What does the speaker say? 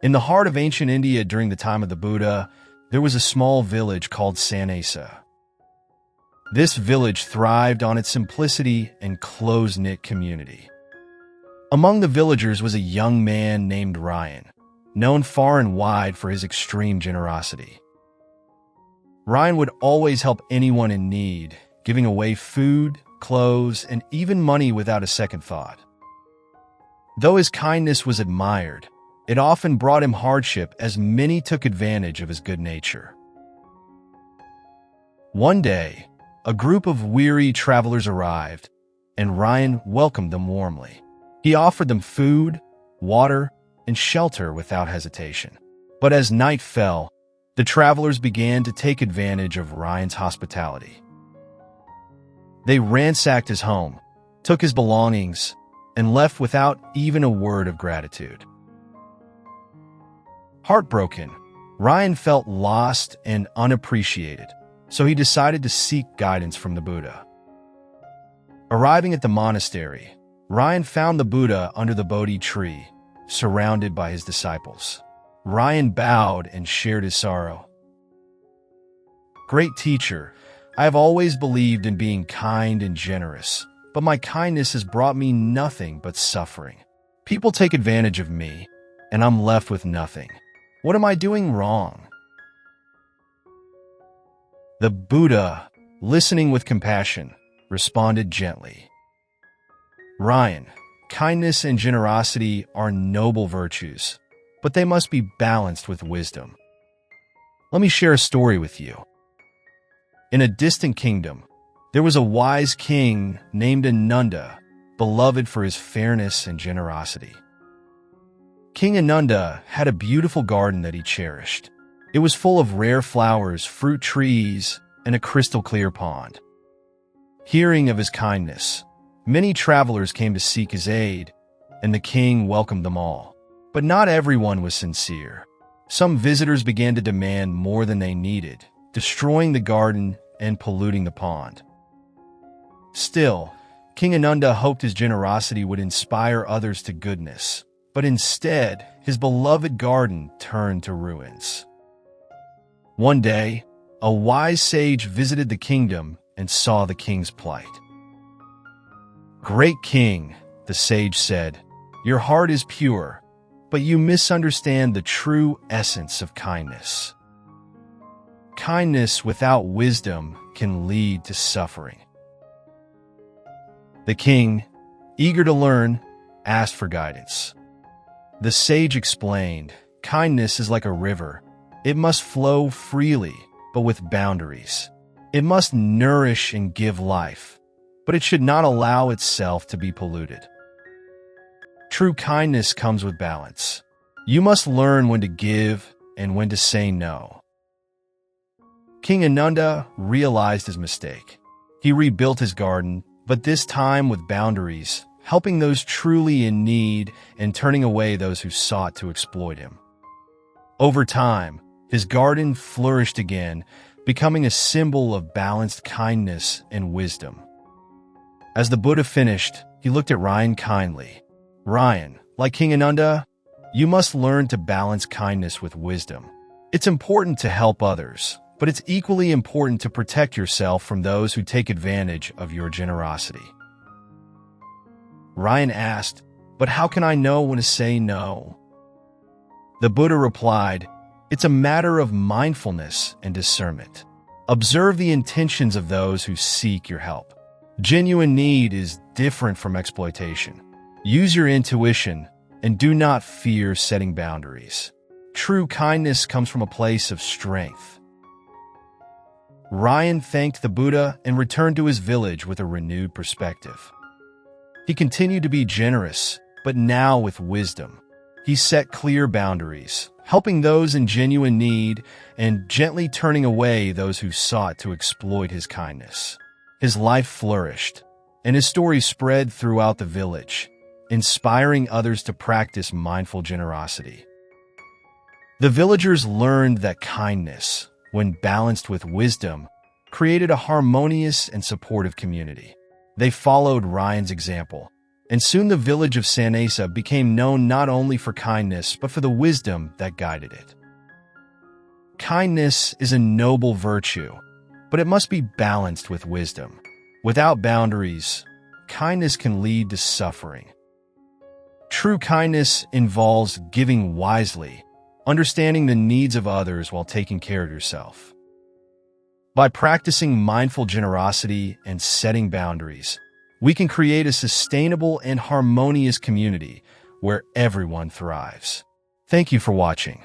In the heart of ancient India during the time of the Buddha, there was a small village called Sanasa. This village thrived on its simplicity and close-knit community. Among the villagers was a young man named Ryan, known far and wide for his extreme generosity. Ryan would always help anyone in need, giving away food, clothes, and even money without a second thought. Though his kindness was admired, it often brought him hardship as many took advantage of his good nature. One day, a group of weary travelers arrived, and Ryan welcomed them warmly. He offered them food, water, and shelter without hesitation. But as night fell, the travelers began to take advantage of Ryan's hospitality. They ransacked his home, took his belongings, and left without even a word of gratitude. Heartbroken, Ryan felt lost and unappreciated, so he decided to seek guidance from the Buddha. Arriving at the monastery, Ryan found the Buddha under the Bodhi tree, surrounded by his disciples. Ryan bowed and shared his sorrow. "Great teacher, I have always believed in being kind and generous, but my kindness has brought me nothing but suffering. People take advantage of me, and I'm left with nothing. What am I doing wrong?" The Buddha, listening with compassion, responded gently. "Ryan, kindness and generosity are noble virtues, but they must be balanced with wisdom. Let me share a story with you. In a distant kingdom, there was a wise king named Ananda, beloved for his fairness and generosity. King Ananda had a beautiful garden that he cherished. It was full of rare flowers, fruit trees, and a crystal-clear pond. Hearing of his kindness, many travelers came to seek his aid, and the king welcomed them all. But not everyone was sincere. Some visitors began to demand more than they needed, destroying the garden and polluting the pond. Still, King Ananda hoped his generosity would inspire others to goodness, but instead, his beloved garden turned to ruins. One day, a wise sage visited the kingdom and saw the king's plight. "Great king," the sage said, "your heart is pure, but you misunderstand the true essence of kindness. Kindness without wisdom can lead to suffering." The king, eager to learn, asked for guidance. The sage explained, "Kindness is like a river. It must flow freely, but with boundaries. It must nourish and give life, but it should not allow itself to be polluted. True kindness comes with balance. You must learn when to give and when to say no." King Ananda realized his mistake. He rebuilt his garden, but this time with boundaries, helping those truly in need and turning away those who sought to exploit him. Over time, his garden flourished again, becoming a symbol of balanced kindness and wisdom. As the Buddha finished, he looked at Ryan kindly. "Ryan, like King Ananda, you must learn to balance kindness with wisdom. It's important to help others, but it's equally important to protect yourself from those who take advantage of your generosity." Ryan asked, "But how can I know when to say no?" The Buddha replied, "It's a matter of mindfulness and discernment. Observe the intentions of those who seek your help. Genuine need is different from exploitation. Use your intuition and do not fear setting boundaries. True kindness comes from a place of strength." Ryan thanked the Buddha and returned to his village with a renewed perspective. He continued to be generous, but now with wisdom. He set clear boundaries, helping those in genuine need and gently turning away those who sought to exploit his kindness. His life flourished, and his story spread throughout the village, inspiring others to practice mindful generosity. The villagers learned that kindness, when balanced with wisdom, created a harmonious and supportive community. They followed Ryan's example, and soon the village of Sanesa became known not only for kindness but for the wisdom that guided it. Kindness is a noble virtue, but it must be balanced with wisdom. Without boundaries, kindness can lead to suffering. True kindness involves giving wisely, understanding the needs of others while taking care of yourself. By practicing mindful generosity and setting boundaries, we can create a sustainable and harmonious community where everyone thrives. Thank you for watching.